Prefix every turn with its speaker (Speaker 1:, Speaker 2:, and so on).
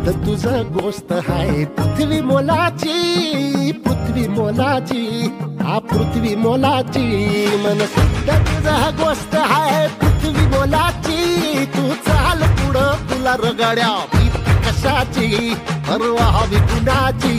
Speaker 1: तर तुझं गोष्ट हाय पृथ्वी मोलाची, पृथ्वी मोलाची, हा पृथ्वी मोलाची. मन तर तुझं गोष्ट हाय पृथ्वी मोलाची. तू चाल पुढं तुला रगाड्या भीत कशाची, परवा हवी कुणाची.